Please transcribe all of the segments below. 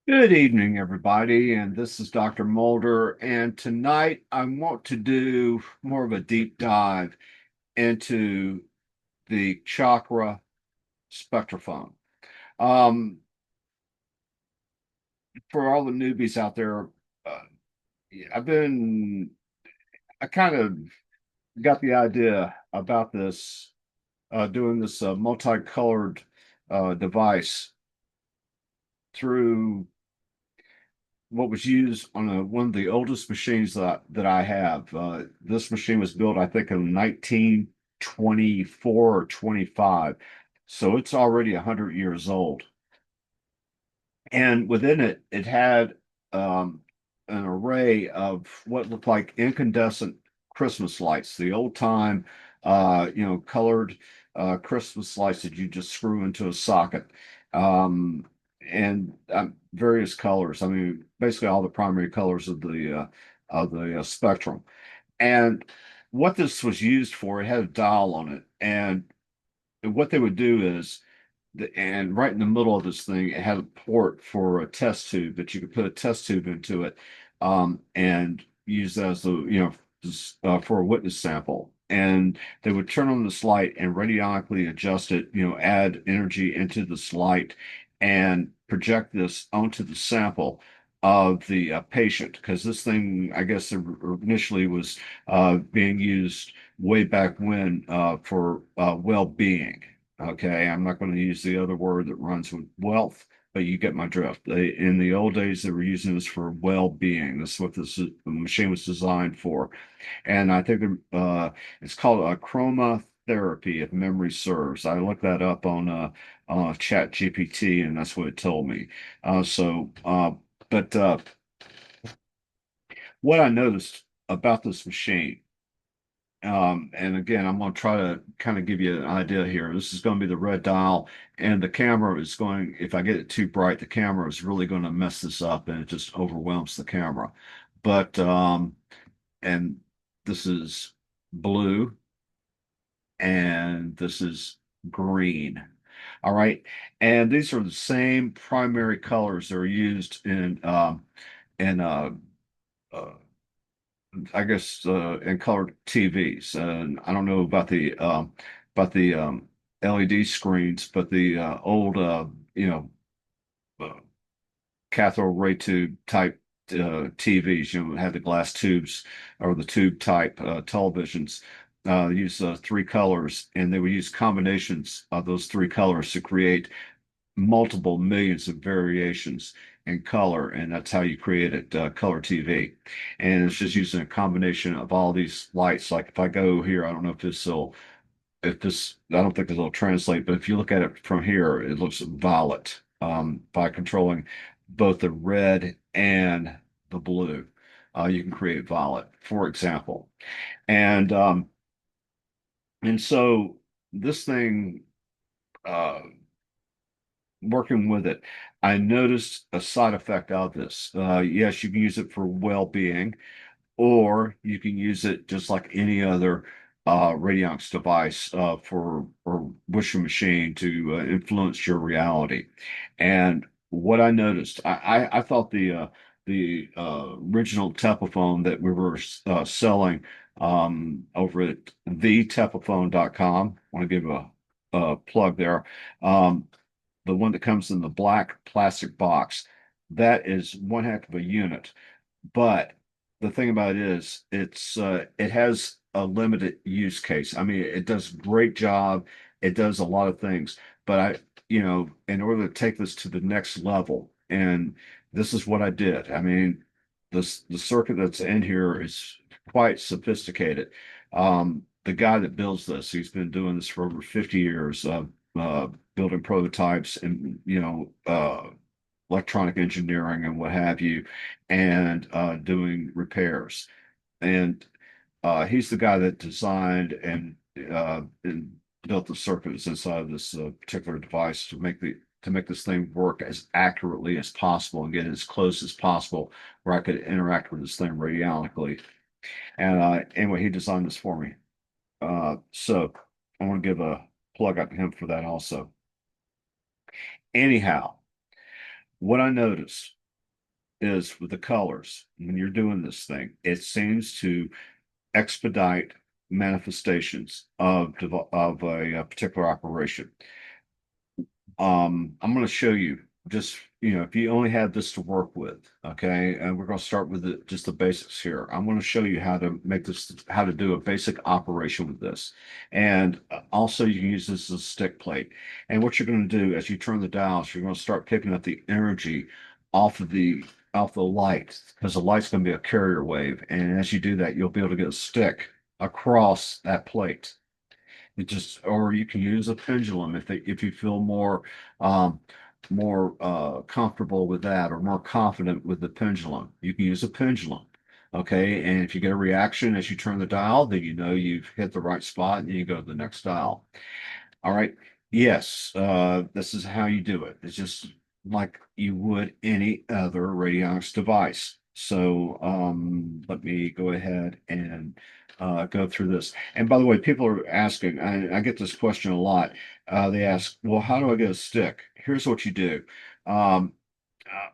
Good evening, everybody, and this is Dr. Mulder. And tonight I want to do more of a deep dive into the Chakra Spectraphone. Um, for all the newbies out there, uh, I've been, I kind of got the idea about this, doing this multicolored device through what was used on one of the oldest machines that I have. This machine was built, I think, in 1924 or 25, so it's already 100 years old. And within it, it had an array of what looked like incandescent Christmas lights, the old time, colored Christmas lights that you just screw into a socket. Um, and various colors. I mean, basically all the primary colors of the spectrum. And what this was used for, it had a dial on it, and what they would do is and right in the middle of this thing, it had a port for a test tube that you could put a test tube into it, and use that as for a witness sample. And they would turn on this light and radionically adjust it, add energy into this light and project this onto the sample of the patient. Because this thing, I guess, initially was being used way back when for well-being. Okay, I'm not going to use the other word that runs with wealth, but you get my drift. In the old days, they were using this for well-being. This is what the machine was designed for. And I think it's called a chromotherapy, if memory serves. I looked that up on Chat GPT, and that's what it told me. But what I noticed about this machine, and again, I'm going to try to kind of give you an idea here. This is going to be the red dial, and the camera is going, if I get it too bright, the camera is really going to mess this up and it just overwhelms the camera. But, and this is blue and this is green. All right. And these are the same primary colors that are used in uh, I guess in colored TVs. And I don't know about the LED screens, but the old uh, cathode ray tube type TVs, had the glass tubes or the tube type televisions. Use three colors, and they would use combinations of those three colors to create multiple millions of variations in color, and that's how you created color TV. And it's just using a combination of all these lights. Like if I go here, I don't know if this, I don't think this will translate, but if you look at it from here, it looks violet by controlling both the red and the blue. You can create violet, for example. And um, and so this thing, uh, working with it, I noticed a side effect of this. Yes, you can use it for well-being, or you can use it just like any other radionics device for or wishing machine to influence your reality. And what I noticed, I thought the original Tepaphone that we were selling over at thetepaphone.com. I want to give a plug there. Um, the one that comes in the black plastic box, that is one heck of a unit. But the thing about it is, it has a limited use case. I mean, it does a great job. It does a lot of things, but in order to take this to the next level, and this is what I did. I mean, the circuit that's in here is quite sophisticated. The guy that builds this, he's been doing this for over 50 years, building prototypes and electronic engineering and what have you, and doing repairs. And he's the guy that designed and built the circuits inside of this particular device to make this thing work as accurately as possible and get as close as possible where I could interact with this thing radionically. And anyway, he designed this for me. So I want to give a plug out to him for that also. Anyhow, What I notice is with the colors, when you're doing this thing, it seems to expedite manifestations of a particular operation. I'm going to show you just, if you only have this to work with, okay, and we're going to start with just the basics here. I'm going to show you how to make this, how to do a basic operation with this. And also you can use this as a stick plate. And what you're going to do as you turn the dials, you're going to start picking up the energy off of the light because the light's going to be a carrier wave. And as you do that, you'll be able to get a stick across that plate. It just, or you can use a pendulum if you feel um, more comfortable with that or more confident with the pendulum. You can use a pendulum. Okay. And if you get a reaction as you turn the dial, then you know you've hit the right spot and you go to the next dial. All right. Yes, this is how you do it. It's just like you would any other radionics device. So let me go ahead and go through this. And by the way, people are asking, I get this question a lot. They ask, well, how do I get a stick? Here's what you do. Um, uh,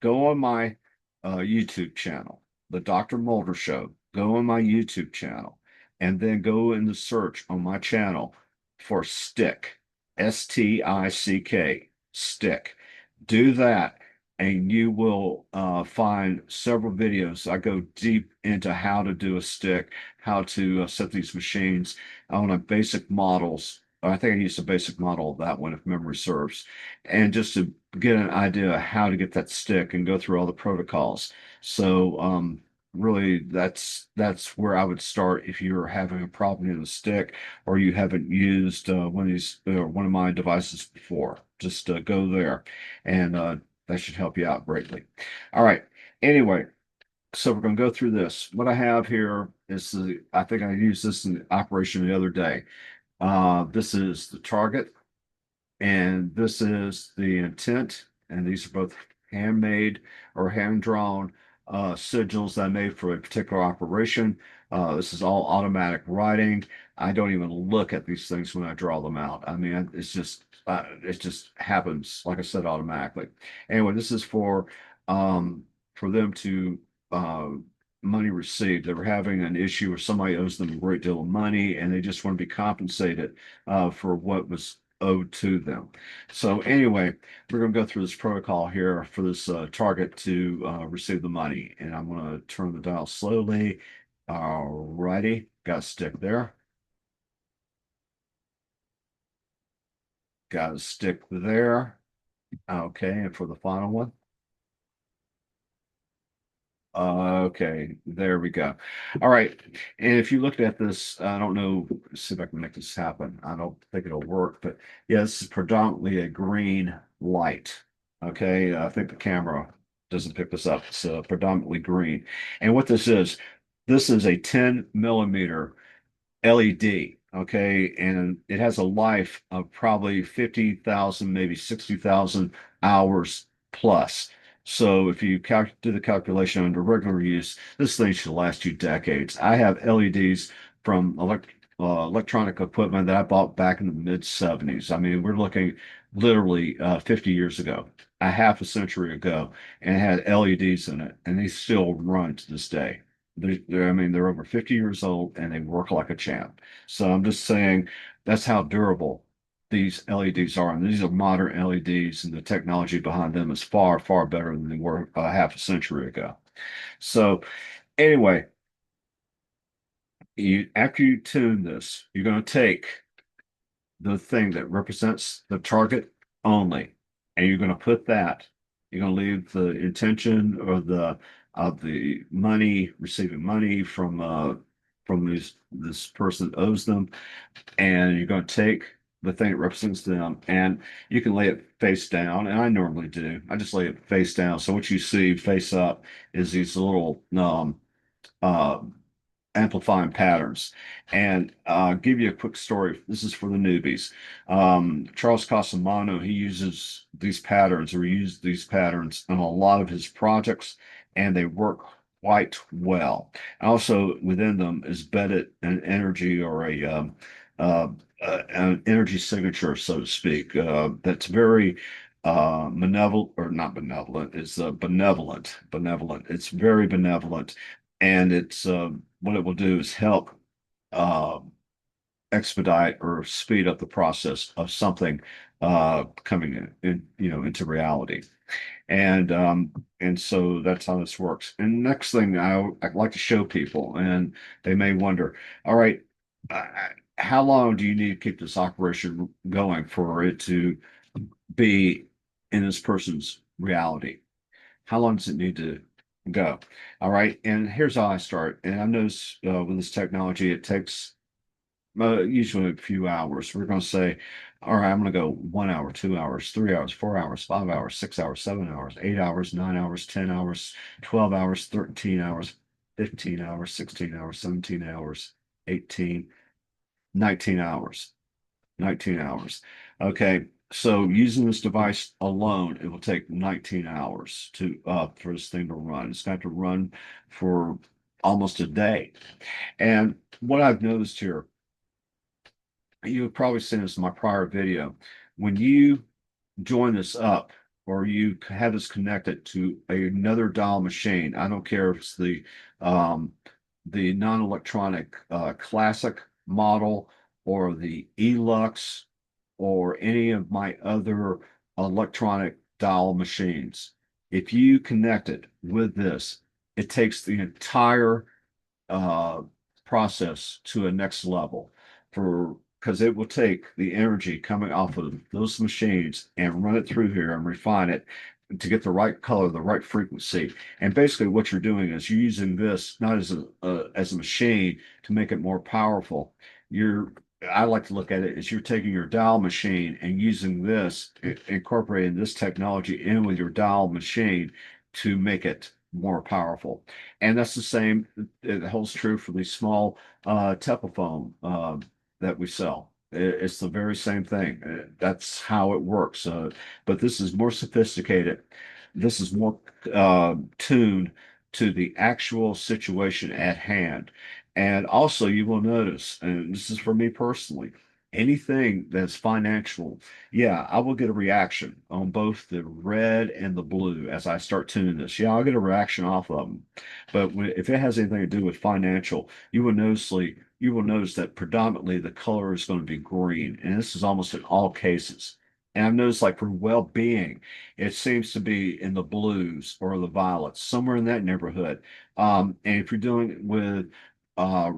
Go on my YouTube channel, The Dr. Mulder Show. Go on my YouTube channel and then go in the search on my channel for stick, Stick, stick. Do that and you will find several videos. I go deep into how to do a stick, how to set these machines on a basic models. I think I used a basic model of that one if memory serves. And just to get an idea of how to get that stick and go through all the protocols. So really that's where I would start if you're having a problem in the stick or you haven't used one of my devices before. Just go there and that should help you out greatly. All right. Anyway, so we're going to go through this. What I have here is I think I used this in operation the other day. This is the target. And this is the intent, and these are both handmade or hand-drawn sigils that I made for a particular operation. This is all automatic writing. I don't even look at these things when I draw them out. I mean, it just happens, like I said, automatically. Anyway, this is for them to uh, money received. They were having an issue where somebody owes them a great deal of money, and they just want to be compensated for what was owed to them. So anyway, we're going to go through this protocol here for this target to receive the money. And I'm going to turn the dial slowly. All righty, got a stick there. Got a stick there. Okay, and for the final one. Okay, there we go. All right. And if you looked at this, I don't know, see if I can make this happen. I don't think it'll work, but yeah, this is predominantly a green light. Okay, I think the camera doesn't pick this up. It's predominantly green. And what this is a 10 millimeter LED, okay, and it has a life of probably 50,000, maybe 60,000 hours plus. So if you do the calculation under regular use, this thing should last you decades. I have LEDs from electronic equipment that I bought back in the mid 70s. I mean, we're looking literally 50 years ago, a half a century ago, and it had LEDs in it, and they still run to this day. I mean, they're over 50 years old and they work like a champ. So I'm just saying that's how durable these LEDs are. And these are modern LEDs, and the technology behind them is far, far better than they were half a century ago. So anyway, after you tune this, you're going to take the thing that represents the target only, and you're going to put that. You're going to leave the intention or the of the money, receiving money from this person that owes them, and you're going to take the thing that represents them, and you can lay it face down, and I normally do. I just lay it face down. So what you see face up is these little uh, amplifying patterns. And give you a quick story. This is for the newbies. Charles Casamano, he uses these patterns or used these patterns in a lot of his projects, and they work quite well. Also, within them is embedded an energy or uh, an energy signature, so to speak, that's very malevolent or not benevolent. It's benevolent. It's very benevolent, and it's what it will do is help uh, expedite or speed up the process of something coming into reality. And so that's how this works. And next thing I'd like to show people, and they may wonder, all right, uh, how long do you need to keep this operation going for it to be in this person's reality? How long does it need to go? All right. And here's how I start. And I notice with this technology, it takes usually a few hours. We're going to say, all right, I'm going to go 1 hour, 2 hours, 3 hours, 4 hours, 5 hours, 6 hours, 7 hours, 8 hours, 9 hours, 10 hours, 12 hours, 13 hours, 15 hours, 16 hours, 17 hours, 18, 19 hours, 19 hours. Okay. So using this device alone, it will take 19 hours to for this thing to run. It's got to run for almost a day. And what I've noticed here, you've probably seen this in my prior video. When you join this up or you have this connected to another dial machine, I don't care if it's um, the non-electronic classic model or the Elux or any of my other electronic dial machines. If you connect it with this, it takes the entire uh, process to a next level for because it will take the energy coming off of those machines and run it through here and refine it to get the right color, the right frequency. And basically, what you're doing is you're using this not as a machine to make it more powerful. You're I like to look at it as you're taking your dial machine and using this, incorporating this technology in with your dial machine to make it more powerful. And that's the same, it holds true for these small Tepaphone that we sell. It's the very same thing. That's how it works. But this is more sophisticated. This is more tuned to the actual situation at hand. And also, you will notice, and this is for me personally, anything that's financial, yeah, I will get a reaction on both the red and the blue as I start tuning this. Yeah, I'll get a reaction off of them. But if it has anything to do with financial, you will notice that predominantly the color is going to be green, and this is almost in all cases. And I've noticed, like for well-being, it seems to be in the blues or the violets, somewhere in that neighborhood. And if you're dealing with uh,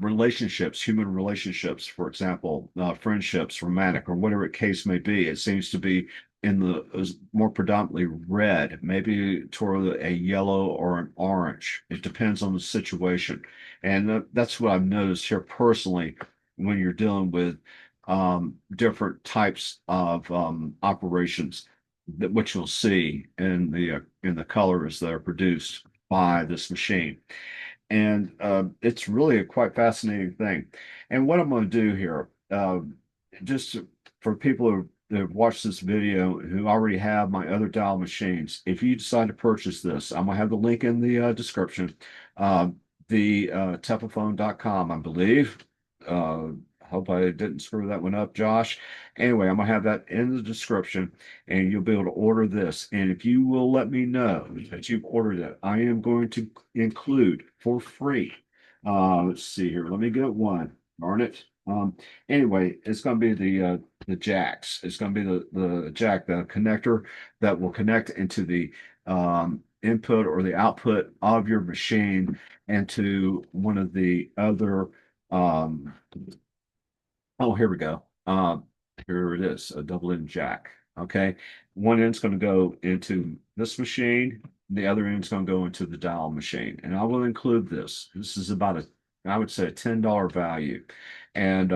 relationships, human relationships, for example, friendships, romantic, or whatever the case may be, it seems to be in the more predominantly red, maybe toward a yellow or an orange. It depends on the situation. And that's what I've noticed here personally when you're dealing with different types of operations that which you'll see in the colors that are produced by this machine. And it's really a quite fascinating thing. And what I'm going to do here, just for people that have watched this video who already have my other dial machines, if you decide to purchase this, I'm going to have the link in the description. Uh, the Tepaphone.com, I believe. Uh, hope I didn't screw that one up, Josh. Anyway, I'm going to have that in the description and you'll be able to order this. And if you will let me know that you've ordered it, I am going to include for free. Let's see here. Let me get one. Darn it. Anyway, it's going to be the jacks. It's going to be the jack, the connector that will connect into the input or the output of your machine and to one of the other um, oh, here we go. Here it is, a double end jack. Okay. One end's going to go into this machine. The other end's going to go into the dial machine. And I will include this. This is about I would say a $10 value. And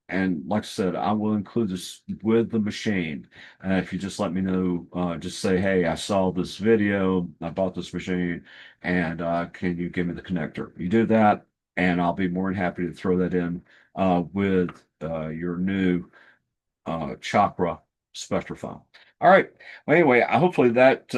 and like I said, I will include this with the machine. If you just let me know, just say, hey, I saw this video, I bought this machine, and can you give me the connector? You do that, and I'll be more than happy to throw that in with your new Chakra Spectraphone. All right. Well, anyway, hopefully that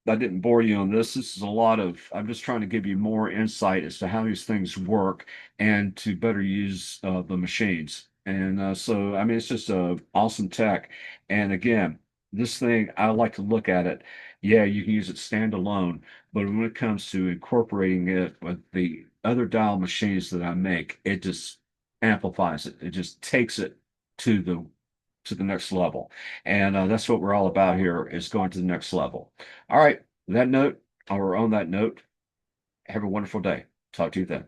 didn't bore you on this. This is a lot of, I'm just trying to give you more insight as to how these things work and to better use the machines. And so, I mean, it's just awesome tech. And again, this thing, I like to look at it. Yeah, you can use it standalone, but when it comes to incorporating it with the other dial machines that I make, it just amplifies it. It just takes it to the next level. And that's what we're all about here is going to the next level. All right, that note, or on that note, have a wonderful day. Talk to you then.